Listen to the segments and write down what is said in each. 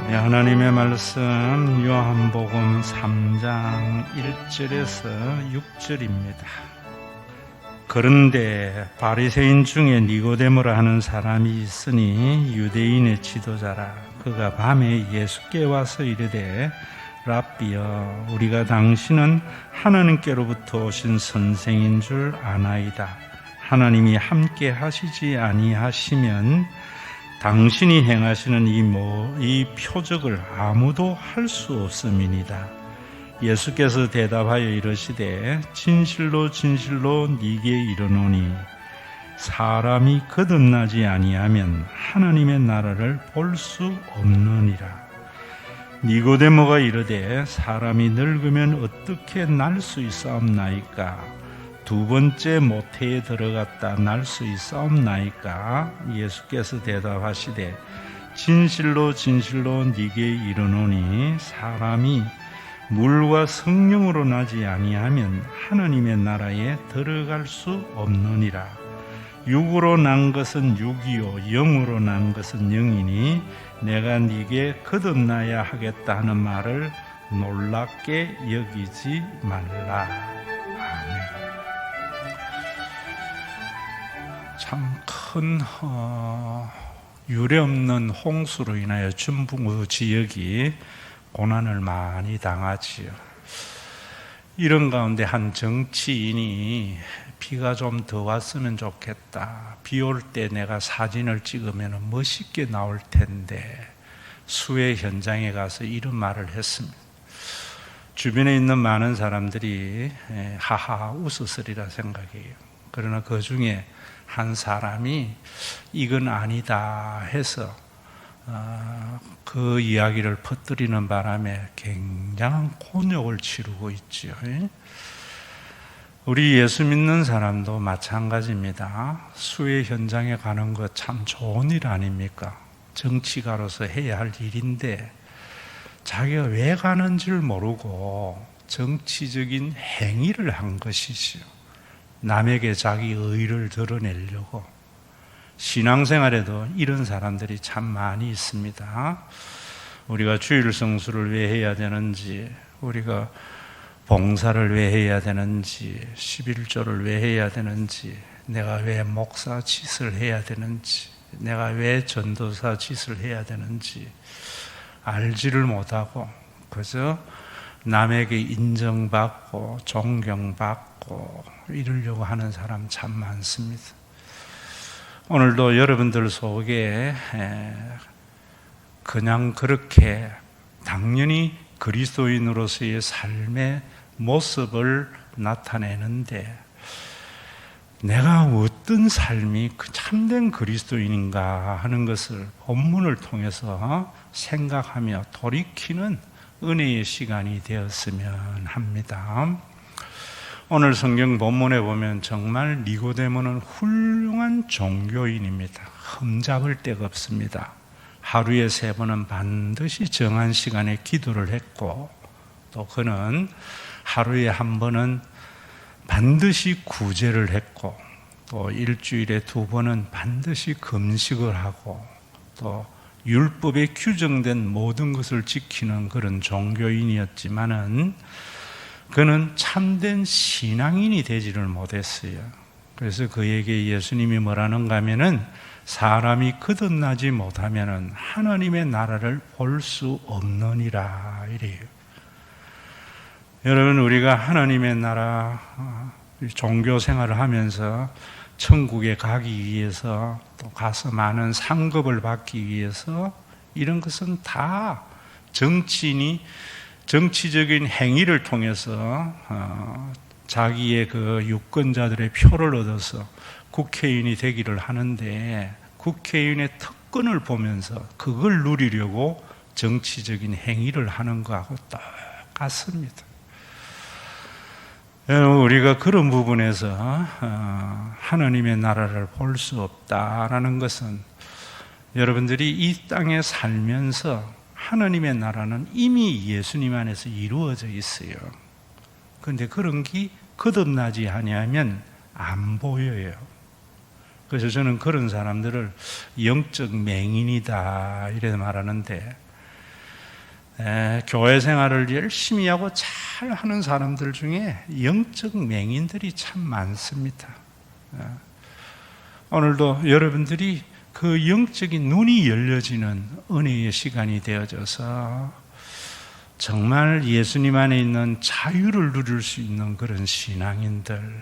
네, 하나님의 말씀 요한복음 3장 1절에서 6절입니다. 그런데 바리새인 중에 니고데모라 하는 사람이 있으니 유대인의 지도자라. 그가 밤에 예수께 와서 이르되 랍비여, 우리가 당신은 하나님께로부터 오신 선생인 줄 아나이다. 하나님이 함께 하시지 아니하시면 당신이 행하시는 이 표적을 아무도 할 수 없음이니이다. 예수께서 대답하여 이르시되 진실로 진실로 네게 이르노니 사람이 거듭나지 아니하면 하나님의 나라를 볼 수 없느니라. 니고데모가 이르되 사람이 늙으면 어떻게 날 수 있사옵나이까? 두 번째 모태에 들어갔다 날 수 있사옵나이까? 예수께서 대답하시되 진실로 진실로 네게 이르노니 사람이 물과 성령으로 나지 아니하면 하나님의 나라에 들어갈 수 없느니라. 육으로 난 것은 육이요 영으로 난 것은 영이니 내가 네게 거듭나야 하겠다 하는 말을 놀랍게 여기지 말라. 아멘. 참 큰 유례없는 홍수로 인하여 중부 지역이 고난을 많이 당하지요. 이런 가운데 한 정치인이 비가 좀 더 왔으면 좋겠다. 비 올 때 내가 사진을 찍으면 멋있게 나올 텐데 수해 현장에 가서 이런 말을 했습니다. 주변에 있는 많은 사람들이 하하 웃었으리라 생각해요. 그러나 그 중에 한 사람이 이건 아니다 해서 그 이야기를 퍼뜨리는 바람에 굉장한 곤욕을 치르고 있죠. 우리 예수 믿는 사람도 마찬가지입니다. 수해 현장에 가는 것 참 좋은 일 아닙니까? 정치가로서 해야 할 일인데 자기가 왜 가는지를 모르고 정치적인 행위를 한 것이지요. 남에게 자기 의의를 드러내려고. 신앙생활에도 이런 사람들이 참 많이 있습니다. 우리가 주일 성수를 왜 해야 되는지, 우리가 봉사를 왜 해야 되는지, 11조를 왜 해야 되는지, 내가 왜 목사 짓을 해야 되는지, 내가 왜 전도사 짓을 해야 되는지 알지를 못하고 그저 남에게 인정받고 존경받고 이러려고 하는 사람 참 많습니다. 오늘도 여러분들 속에 그냥 그렇게 당연히 그리스도인으로서의 삶의 모습을 나타내는데 내가 어떤 삶이 참된 그리스도인인가 하는 것을 본문을 통해서 생각하며 돌이키는 은혜의 시간이 되었으면 합니다. 오늘 성경 본문에 보면 정말 니고데모는 훌륭한 종교인입니다. 흠잡을 데가 없습니다. 하루에 3번은 반드시 정한 시간에 기도를 했고 또 그는 하루에 1번은 반드시 구제를 했고 또 일주일에 2번은 반드시 금식을 하고 또 율법에 규정된 모든 것을 지키는 그런 종교인이었지만은 그는 참된 신앙인이 되지를 못했어요. 그래서 그에게 예수님이 뭐라는가 하면은 사람이 거듭나지 못하면은 하나님의 나라를 볼 수 없느니라 이래요. 여러분, 우리가 하나님의 나라 종교 생활을 하면서 천국에 가기 위해서 또 가서 많은 상급을 받기 위해서 이런 것은 다 정치인이 정치적인 행위를 통해서 자기의 그 유권자들의 표를 얻어서 국회의원이 되기를 하는데 국회의원의 특권을 보면서 그걸 누리려고 정치적인 행위를 하는 것하고 똑같습니다. 우리가 그런 부분에서 하나님의 나라를 볼 수 없다라는 것은 여러분들이 이 땅에 살면서 하나님의 나라는 이미 예수님 안에서 이루어져 있어요. 그런데 그런 게 거듭나지 아니하면 안 보여요. 그래서 저는 그런 사람들을 영적 맹인이다 이래 말하는데 교회 생활을 열심히 하고 잘 하는 사람들 중에 영적 맹인들이 참 많습니다. 오늘도 여러분들이 그 영적인 눈이 열려지는 은혜의 시간이 되어져서 정말 예수님 안에 있는 자유를 누릴 수 있는 그런 신앙인들,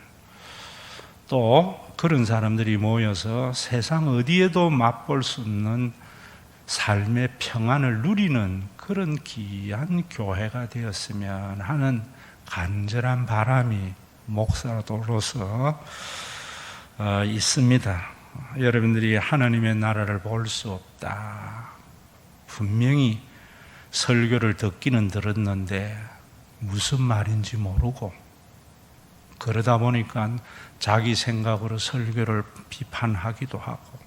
또 그런 사람들이 모여서 세상 어디에도 맛볼 수 없는 삶의 평안을 누리는 그런 귀한 교회가 되었으면 하는 간절한 바람이 목사로서 있습니다. 여러분들이 하나님의 나라를 볼 수 없다. 분명히 설교를 듣기는 들었는데 무슨 말인지 모르고, 그러다 보니까 자기 생각으로 설교를 비판하기도 하고,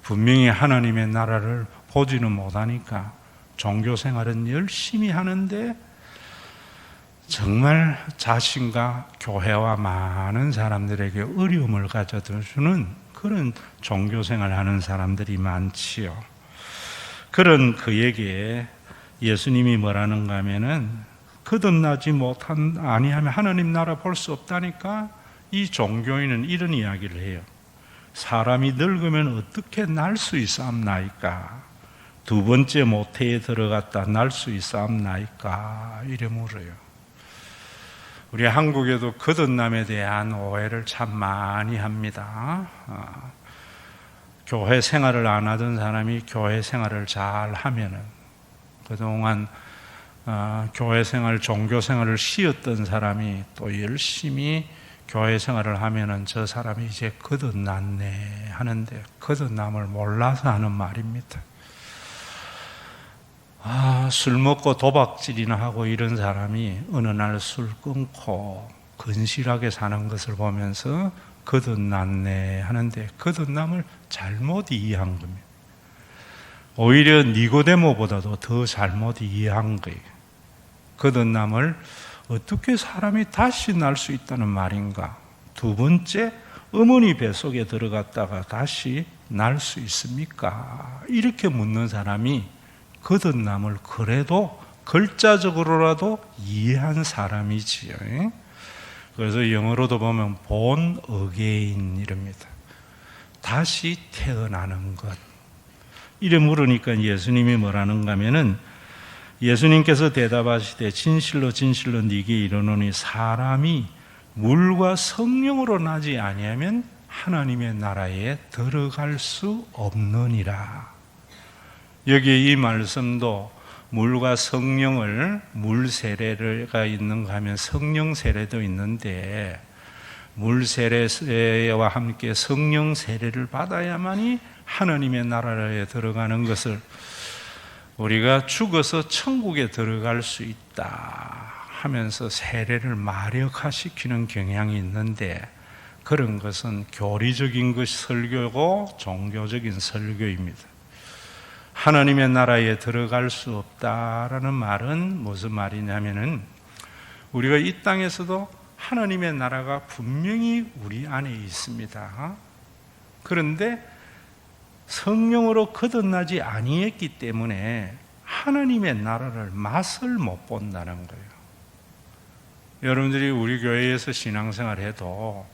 분명히 하나님의 나라를 보지는 못하니까 종교 생활은 열심히 하는데 정말 자신과 교회와 많은 사람들에게 어려움을 가져다 주는 그런 종교 생활을 하는 사람들이 많지요. 그런 그에게 예수님이 뭐라는가 하면은 거듭나지 아니하면 하나님 나라 볼 수 없다니까 이 종교인은 이런 이야기를 해요. 사람이 늙으면 어떻게 날 수 있사옵나이까? 두 번째 모태에 들어갔다 날 수 있사옵나이까? 이래 물어요. 우리 한국에도 거듭남에 대한 오해를 참 많이 합니다. 교회 생활을 안 하던 사람이 교회 생활을 잘 하면은, 그동안 교회 생활, 종교 생활을 쉬었던 사람이 또 열심히 교회 생활을 하면은 저 사람이 이제 거듭났네 하는데, 거듭남을 몰라서 하는 말입니다. 술 먹고 도박질이나 하고 이런 사람이 어느 날 술 끊고 건실하게 사는 것을 보면서 거듭났네 하는데, 거듭남을 잘못 이해한 겁니다. 오히려 니고데모보다도 더 잘못 이해한 거예요. 거듭남을 어떻게 사람이 다시 날 수 있다는 말인가? 두 번째, 어머니 뱃속에 들어갔다가 다시 날 수 있습니까? 이렇게 묻는 사람이 거듭남을 그래도 글자적으로라도 이해한 사람이지요. 그래서 영어로도 보면 born again 이랍니다. 다시 태어나는 것. 이래 물으니까 예수님이 뭐라는가 하면은, 예수님께서 대답하시되 진실로 진실로 네게 이르노니 사람이 물과 성령으로 나지 아니하면 하나님의 나라에 들어갈 수 없느니라. 여기에 이 말씀도 물과 성령을, 물 세례가 있는가 하면 성령 세례도 있는데, 물 세례와 함께 성령 세례를 받아야만이 하나님의 나라에 들어가는 것을, 우리가 죽어서 천국에 들어갈 수 있다 하면서 세례를 마력화시키는 경향이 있는데, 그런 것은 교리적인 것이 설교고 종교적인 설교입니다. 하나님의 나라에 들어갈 수 없다라는 말은 무슨 말이냐면은, 우리가 이 땅에서도 하나님의 나라가 분명히 우리 안에 있습니다. 그런데 성령으로 거듭나지 아니했기 때문에 하나님의 나라를 맛을 못 본다는 거예요. 여러분들이 우리 교회에서 신앙생활을 해도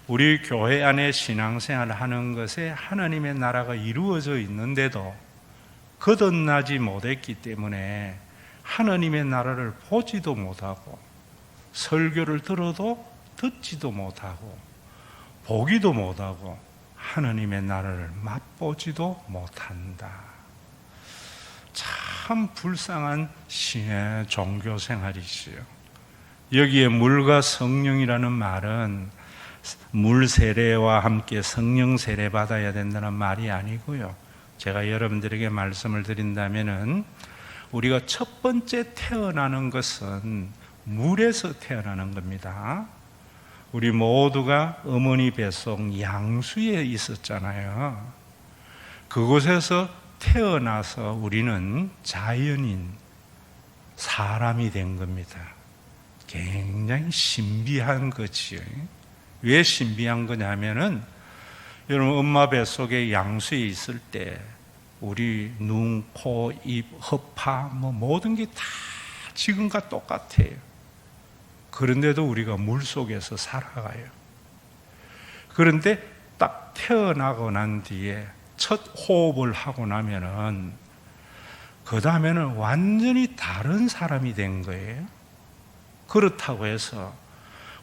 우리 교회 안에 신앙생활을 하는 것에 하나님의 나라가 이루어져 있는데도 거듭나지 못했기 때문에 하나님의 나라를 보지도 못하고, 설교를 들어도 듣지도 못하고 보기도 못하고 하나님의 나라를 맛보지도 못한다. 참 불쌍한 종교 생활이지요. 여기에 물과 성령이라는 말은 물 세례와 함께 성령 세례 받아야 된다는 말이 아니고요. 제가 여러분들에게 말씀을 드린다면은, 우리가 첫 번째 태어나는 것은 물에서 태어나는 겁니다. 우리 모두가 어머니 뱃속 양수에 있었잖아요. 그곳에서 태어나서 우리는 자연인, 사람이 된 겁니다. 굉장히 신비한 거지요. 왜 신비한 거냐면은, 여러분 엄마 뱃속에 양수에 있을 때 우리 눈, 코, 입, 허파 모든 게 다 지금과 똑같아요. 그런데도 우리가 물속에서 살아가요. 그런데 딱 태어나고 난 뒤에 첫 호흡을 하고 나면은 그 다음에는 완전히 다른 사람이 된 거예요. 그렇다고 해서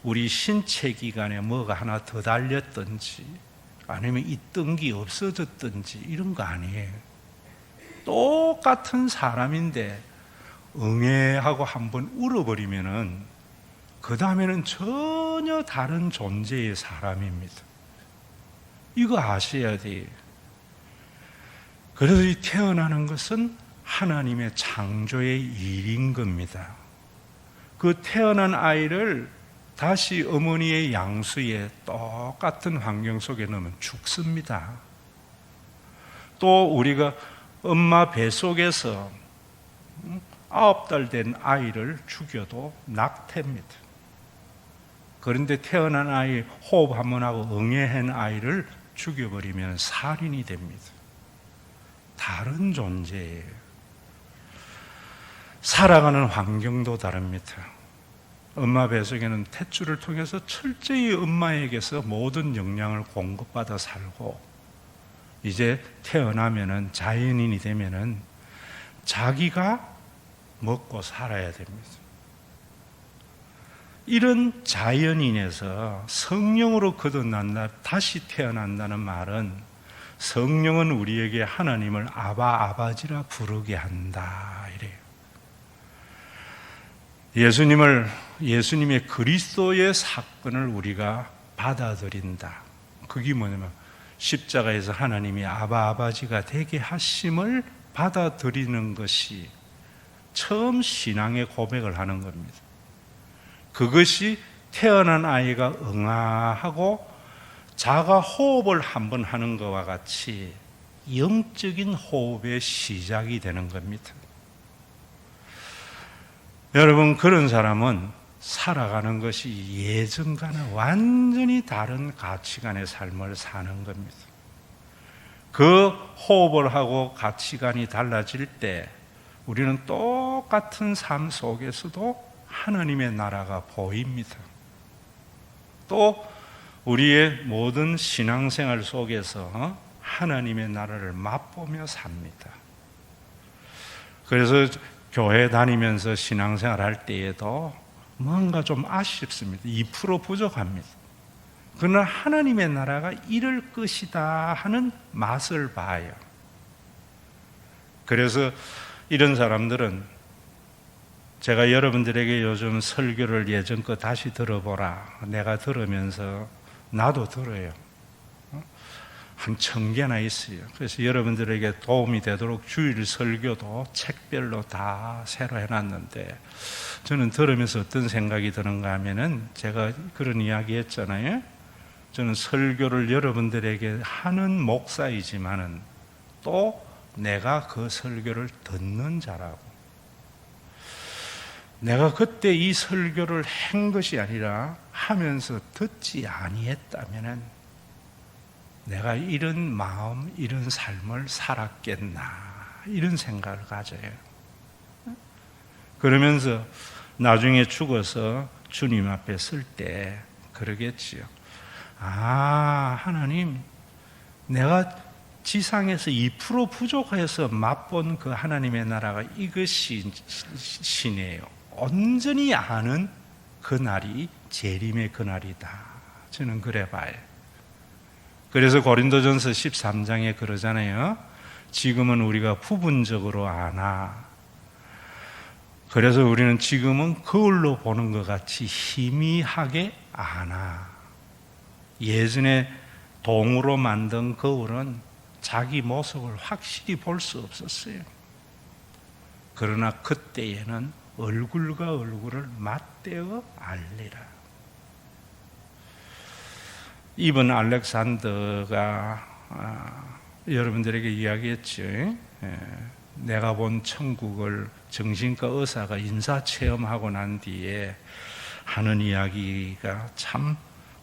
우리 신체 기관에 뭐가 하나 더 달렸든지 아니면 있던 게 없어졌든지 이런 거 아니에요. 똑같은 사람인데 응애하고 한번 울어버리면은 그 다음에는 전혀 다른 존재의 사람입니다. 이거 아셔야 돼요. 그래서 이 태어나는 것은 하나님의 창조의 일인 겁니다. 그 태어난 아이를 다시 어머니의 양수에 똑같은 환경 속에 넣으면 죽습니다. 또 우리가 엄마 뱃속에서 9달 된 아이를 죽여도 낙태입니다. 그런데 태어난 아이 호흡 한번 하고 응애한 아이를 죽여버리면 살인이 됩니다. 다른 존재예요. 살아가는 환경도 다릅니다. 엄마 뱃속에는 탯줄을 통해서 철저히 엄마에게서 모든 영양을 공급받아 살고, 이제 태어나면은 자연인이 되면은 자기가 먹고 살아야 됩니다. 이런 자연인에서 성령으로 거듭난다, 다시 태어난다는 말은 성령은 우리에게 하나님을 아바, 아바지라 부르게 한다 이래요. 예수님의 그리스도의 사건을 우리가 받아들인다. 그게 뭐냐면 십자가에서 하나님이 아바, 아바지가 되게 하심을 받아들이는 것이 처음 신앙의 고백을 하는 겁니다. 그것이 태어난 아이가 응아하고 자가 호흡을 한번 하는 것과 같이 영적인 호흡의 시작이 되는 겁니다. 여러분, 그런 사람은 살아가는 것이 예전과는 완전히 다른 가치관의 삶을 사는 겁니다. 그 호흡을 하고 가치관이 달라질 때 우리는 똑같은 삶 속에서도 하나님의 나라가 보입니다. 또 우리의 모든 신앙생활 속에서 하나님의 나라를 맛보며 삽니다. 그래서 교회 다니면서 신앙생활 할 때에도 뭔가 좀 아쉽습니다. 2% 부족합니다. 그러나 하나님의 나라가 이럴 것이다 하는 맛을 봐요. 그래서 이런 사람들은 제가 여러분들에게 요즘 설교를 예전 거 다시 들어보라, 내가 들으면서 나도 들어요. 한 1000개나 있어요. 그래서 여러분들에게 도움이 되도록 주일 설교도 책별로 다 새로 해놨는데, 저는 들으면서 어떤 생각이 드는가 하면은, 제가 그런 이야기 했잖아요. 저는 설교를 여러분들에게 하는 목사이지만은 또 내가 그 설교를 듣는 자라고. 내가 그때 이 설교를 한 것이 아니라 하면서 듣지 아니했다면은 내가 이런 마음, 이런 삶을 살았겠나, 이런 생각을 가져요. 그러면서 나중에 죽어서 주님 앞에 설 때 그러겠지요. 아, 하나님, 내가 지상에서 2% 부족해서 맛본 그 하나님의 나라가 이것이 시네요. 온전히 아는 그날이 재림의 그날이다. 저는 그래 봐요. 그래서 고린도전서 13장에 그러잖아요. 지금은 우리가 부분적으로 아나. 그래서 우리는 지금은 거울로 보는 것 같이 희미하게 아나. 예전에 동으로 만든 거울은 자기 모습을 확실히 볼 수 없었어요. 그러나 그때에는 얼굴과 얼굴을 맞대어 알리라. 이번 알렉산더가 여러분들에게 이야기했죠. 내가 본 천국을 정신과 의사가 인사체험하고 난 뒤에 하는 이야기가 참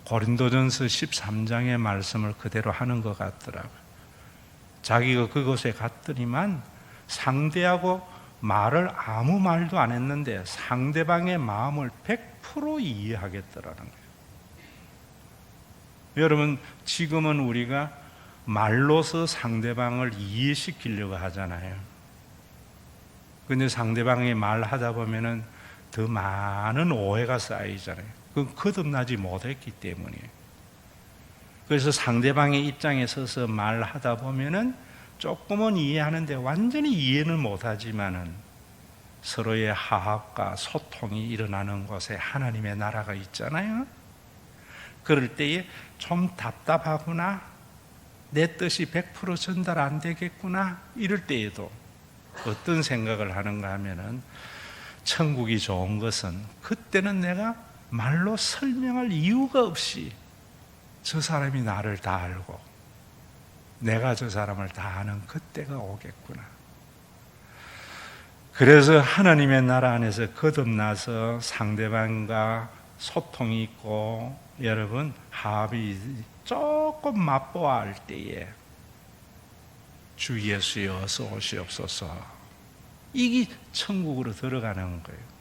고린도전서 13장의 말씀을 그대로 하는 것 같더라고요. 자기가 그곳에 갔더니만 상대하고 말을 아무 말도 안 했는데 상대방의 마음을 100% 이해하겠더라는 거예요. 여러분, 지금은 우리가 말로서 상대방을 이해시키려고 하잖아요. 근데 상대방이 말하다 보면은 더 많은 오해가 쌓이잖아요. 그건 거듭나지 못했기 때문이에요. 그래서 상대방의 입장에 서서 말하다 보면은 조금은 이해하는데 완전히 이해는 못하지만은 서로의 화합과 소통이 일어나는 곳에 하나님의 나라가 있잖아요. 그럴 때에 좀 답답하구나, 내 뜻이 100% 전달 안 되겠구나, 이럴 때에도 어떤 생각을 하는가 하면은 천국이 좋은 것은 그때는 내가 말로 설명할 이유가 없이 저 사람이 나를 다 알고 내가 저 사람을 다 아는 그때가 오겠구나. 그래서 하나님의 나라 안에서 거듭나서 상대방과 소통이 있고 여러분 합이 조금 맛보아할 때에 주 예수여 어서 오시옵소서, 이게 천국으로 들어가는 거예요.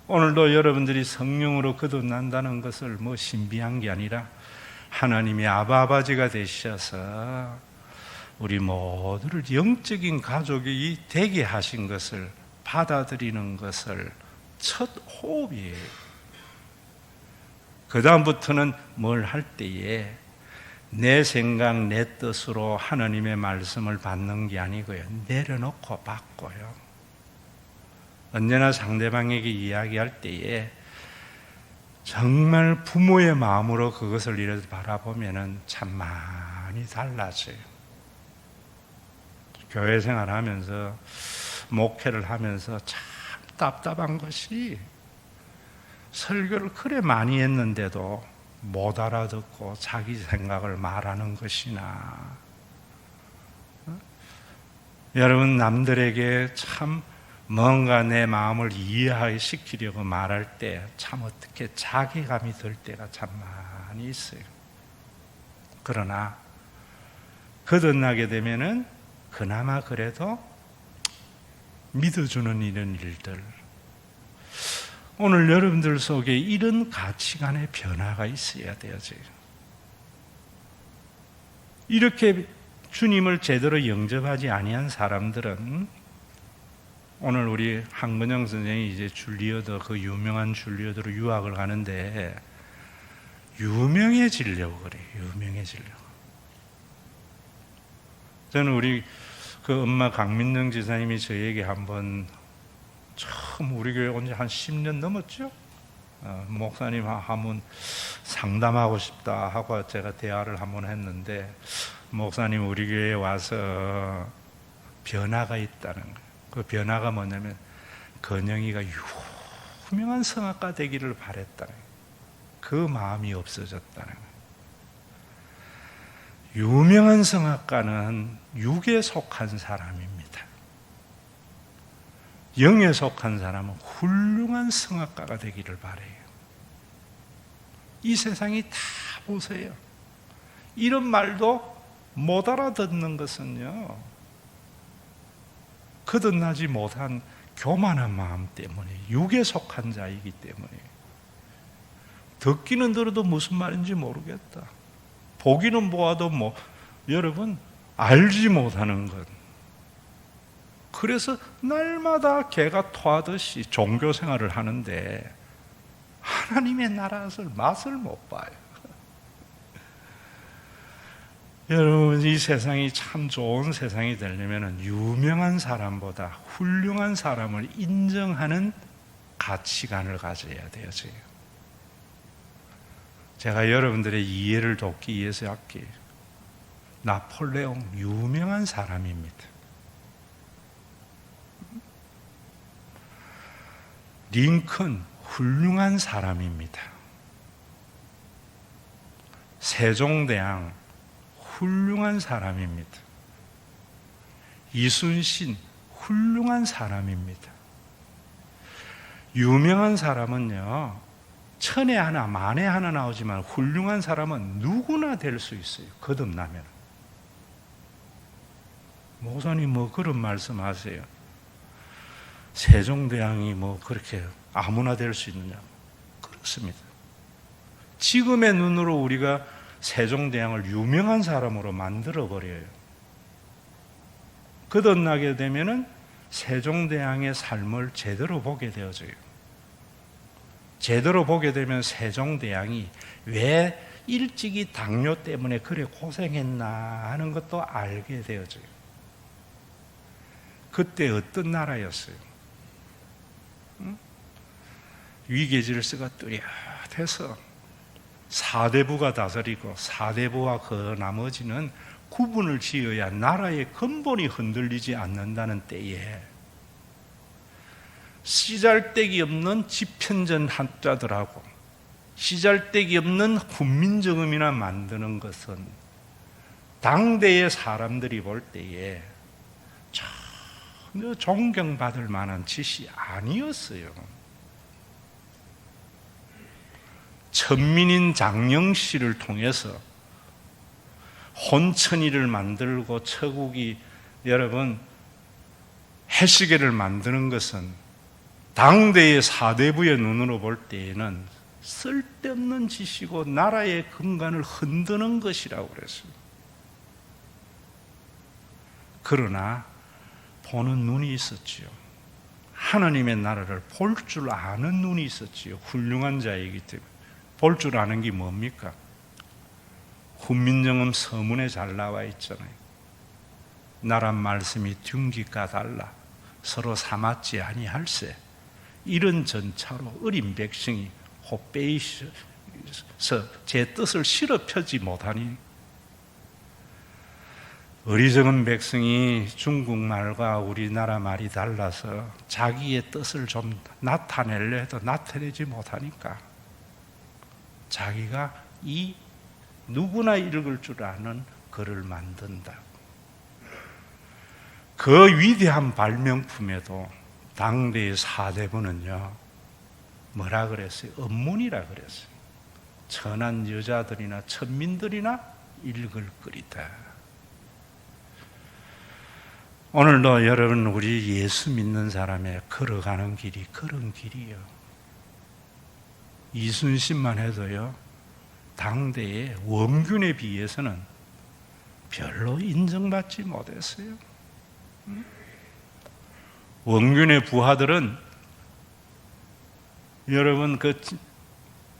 오늘도 여러분들이 성령으로 거듭난다는 것을 뭐 신비한 게 아니라 하나님이 아버지가 되셔서 우리 모두를 영적인 가족이 되게 하신 것을 받아들이는 것을 첫 호흡이에요. 그 다음부터는 뭘 할 때에 내 생각, 내 뜻으로 하나님의 말씀을 받는 게 아니고요, 내려놓고 받고요. 언제나 상대방에게 이야기할 때에 정말 부모의 마음으로 그것을 이렇게 바라보면은 참 많이 달라져요. 교회 생활하면서 목회를 하면서 참 답답한 것이 설교를 그래 많이 했는데도 못 알아듣고 자기 생각을 말하는 것이나, 여러분 남들에게 참 뭔가 내 마음을 이해시키려고 말할 때 참 어떻게 자괴감이 들 때가 참 많이 있어요. 그러나 거듭나게 되면은 그나마 그래도 믿어주는 이런 일들, 오늘 여러분들 속에 이런 가치관의 변화가 있어야 돼요. 지금 이렇게 주님을 제대로 영접하지 아니한 사람들은, 오늘 우리 한근영 선생이 이제 줄리어드, 그 유명한 줄리어드로 유학을 가는데 유명해지려고 그래요. 유명해지려고. 저는 우리 그 엄마 강민정 지사님이 저에게 한번, 처음 우리 교회 온 지 한 10년 넘었죠? 목사님 한번 상담하고 싶다 하고 제가 대화를 한번 했는데, 목사님 우리 교회에 와서 변화가 있다는 거예요. 그 변화가 뭐냐면 건영이가 유명한 성악가 되기를 바랬다는 거예요. 그 마음이 없어졌다는 거예요. 유명한 성악가는 육에 속한 사람입니다. 영에 속한 사람은 훌륭한 성악가가 되기를 바래요. 이 세상이 다 보세요. 이런 말도 못 알아듣는 것은요, 거듭나지 못한 교만한 마음 때문에, 육에 속한 자이기 때문에. 듣기는 들어도 무슨 말인지 모르겠다, 보기는 보아도 뭐 여러분 알지 못하는 것. 그래서 날마다 개가 토하듯이 종교 생활을 하는데 하나님의 나라를 맛을 못 봐요. 여러분, 이 세상이 참 좋은 세상이 되려면 유명한 사람보다 훌륭한 사람을 인정하는 가치관을 가져야 돼요. 제가 여러분들의 이해를 돕기 위해서 할게요. 나폴레옹 유명한 사람입니다. 링컨 훌륭한 사람입니다. 세종대왕 훌륭한 사람입니다. 이순신 훌륭한 사람입니다. 유명한 사람은요, 천에 하나 만에 하나 나오지만 훌륭한 사람은 누구나 될 수 있어요. 거듭나면. 목사님 뭐 그런 말씀하세요. 세종대왕이 뭐 그렇게 아무나 될 수 있느냐? 그렇습니다. 지금의 눈으로 우리가 세종대왕을 유명한 사람으로 만들어버려요. 거듭나게 되면은 세종대왕의 삶을 제대로 보게 되어져요. 제대로 보게 되면 세종대왕이 왜 일찍이 당뇨 때문에 그래 고생했나 하는 것도 알게 되어져요. 그때 어떤 나라였어요? 위계질서가 뚜렷해서 사대부가 다스리고 사대부와 그 나머지는 구분을 지어야 나라의 근본이 흔들리지 않는다는 때에 씨잘데기 없는 집현전 학자들하고 씨잘데기 없는 훈민정음이나 만드는 것은 당대의 사람들이 볼 때에 전혀 존경받을 만한 짓이 아니었어요. 천민인 장영씨를 통해서 혼천이를 만들고 처국이 여러분 해시계를 만드는 것은 당대의 사대부의 눈으로 볼 때에는 쓸데없는 짓이고 나라의 근간을 흔드는 것이라고 그랬어요. 그러나 보는 눈이 있었지요. 하나님의 나라를 볼 줄 아는 눈이 있었지요. 훌륭한 자이기 때문에. 볼 줄 아는 게 뭡니까? 훈민정음 서문에 잘 나와 있잖아요. 나란 말씀이 둔기가 달라 서로 삼았지 아니할세. 이런 전차로 어린 백성이 호빼이서 제 뜻을 실어 펴지 못하니 어리석은 백성이 중국말과 우리나라 말이 달라서 자기의 뜻을 좀 나타내려 해도 나타내지 못하니까 자기가 이 누구나 읽을 줄 아는 글을 만든다. 그 위대한 발명품에도 당대의 사대부는요 뭐라 그랬어요? 업문이라 그랬어요. 천한 여자들이나 천민들이나 읽을 글이다. 오늘도 여러분 우리 예수 믿는 사람의 걸어가는 길이 그런 길이요. 이순신만 해도요 당대의 원균에 비해서는 별로 인정받지 못했어요. 원균의 부하들은 여러분 그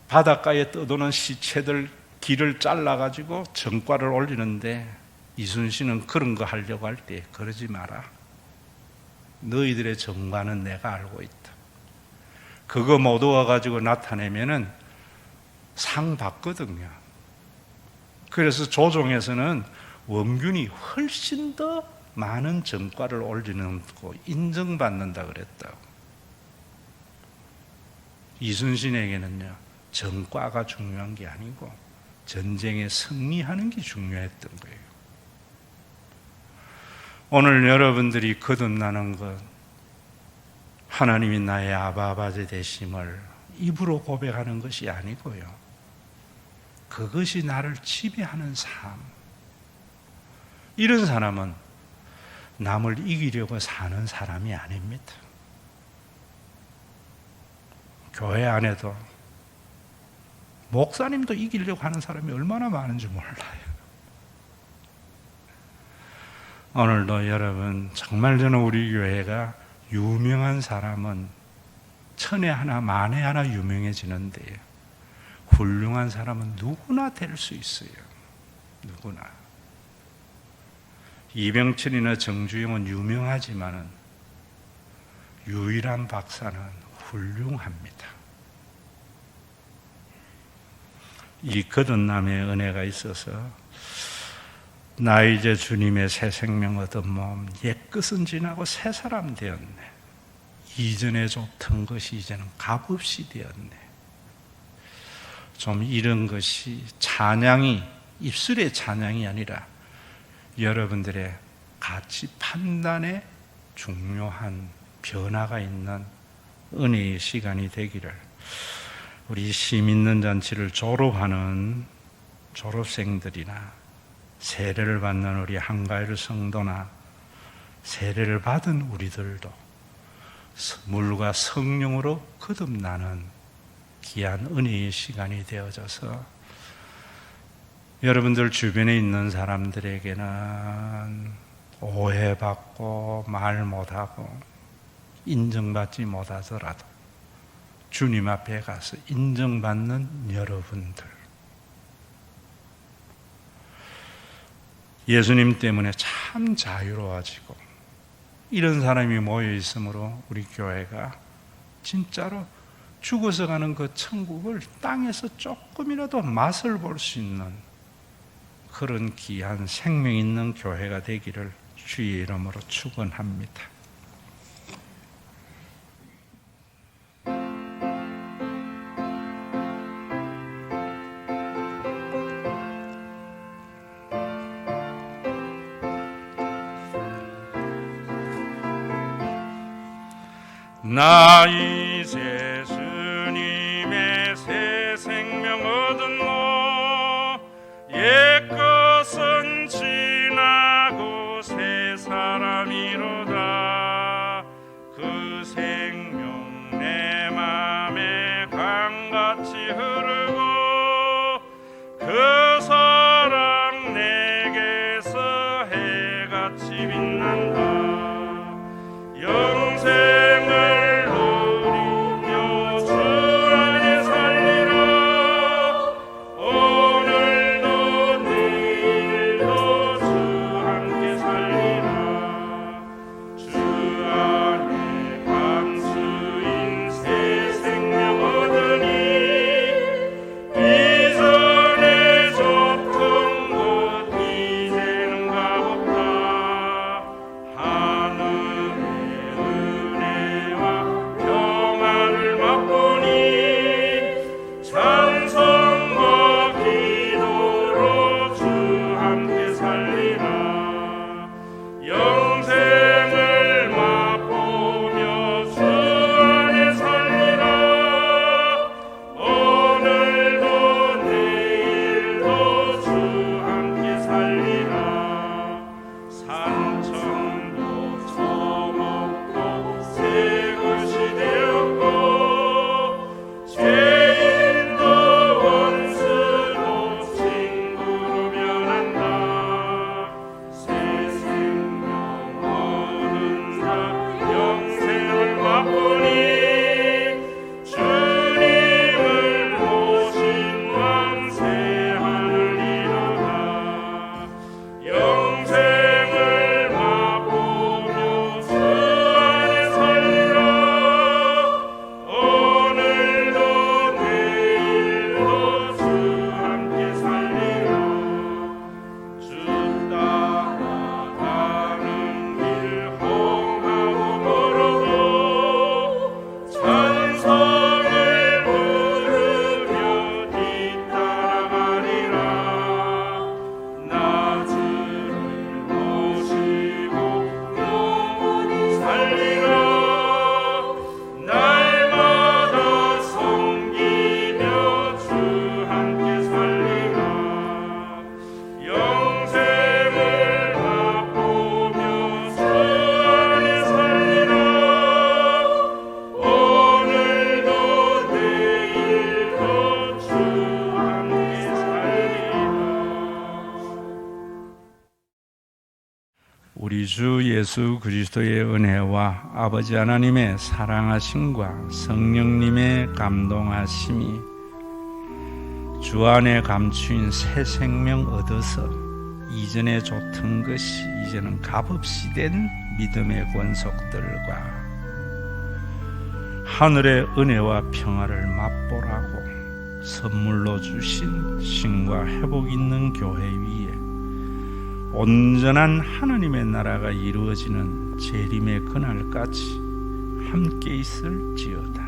바닷가에 떠도는 시체들 길을 잘라가지고 정과를 올리는데 이순신은 그런 거 하려고 할 때 그러지 마라. 너희들의 정과는 내가 알고 있다. 그거 못 얻어가지고 나타내면은 상 받거든요. 그래서 조정에서는 원균이 훨씬 더 많은 정과를 올리는 거 인정받는다 그랬다고. 이순신에게는요 정과가 중요한 게 아니고 전쟁에 승리하는 게 중요했던 거예요. 오늘 여러분들이 거듭나는 것, 하나님이 나의 아바아버지 되심을 입으로 고백하는 것이 아니고요 그것이 나를 지배하는 삶. 이런 사람은 남을 이기려고 사는 사람이 아닙니다. 교회 안에도 목사님도 이기려고 하는 사람이 얼마나 많은지 몰라요. 오늘도 여러분 정말 저는 우리 교회가 유명한 사람은 천에 하나 만에 하나 유명해지는데 훌륭한 사람은 누구나 될 수 있어요. 누구나. 이병철이나 정주영은 유명하지만은 유일한 박사는 훌륭합니다. 이 거듭남의 은혜가 있어서 나 이제 주님의 새 생명 얻은 몸 옛것은 지나고 새 사람 되었네. 이전에 좋던 것이 이제는 값없이 되었네. 좀 이런 것이 찬양이 입술의 찬양이 아니라 여러분들의 가치 판단에 중요한 변화가 있는 은혜의 시간이 되기를 우리 심 있는 잔치를 졸업하는 졸업생들이나 세례를 받는 우리 한가일 성도나 세례를 받은 우리들도 물과 성령으로 거듭나는 귀한 은혜의 시간이 되어져서 여러분들 주변에 있는 사람들에게는 오해받고 말 못하고 인정받지 못하더라도 주님 앞에 가서 인정받는 여러분들, 예수님 때문에 참 자유로워지고 이런 사람이 모여 있으므로 우리 교회가 진짜로 죽어서 가는 그 천국을 땅에서 조금이라도 맛을 볼 수 있는 그런 귀한 생명 있는 교회가 되기를 주의 이름으로 축원합니다. 나 이제 주님의 새 생명 얻었노. 옛 것은 지나고 새 사람이로다. 그 생명 내 맘에 강같이 흐르고 그 사랑 내게서 해같이 빛난다. 영생을 우리 주 예수 그리스도의 은혜와 아버지 하나님의 사랑하심과 성령님의 감동하심이 주 안에 감추인 새 생명 얻어서 이전에 좋던 것이 이제는 값없이 된 믿음의 권속들과 하늘의 은혜와 평화를 맛보라고 선물로 주신 신과 회복 있는 교회 위에 온전한 하나님의 나라가 이루어지는 재림의 그날까지 함께 있을지어다.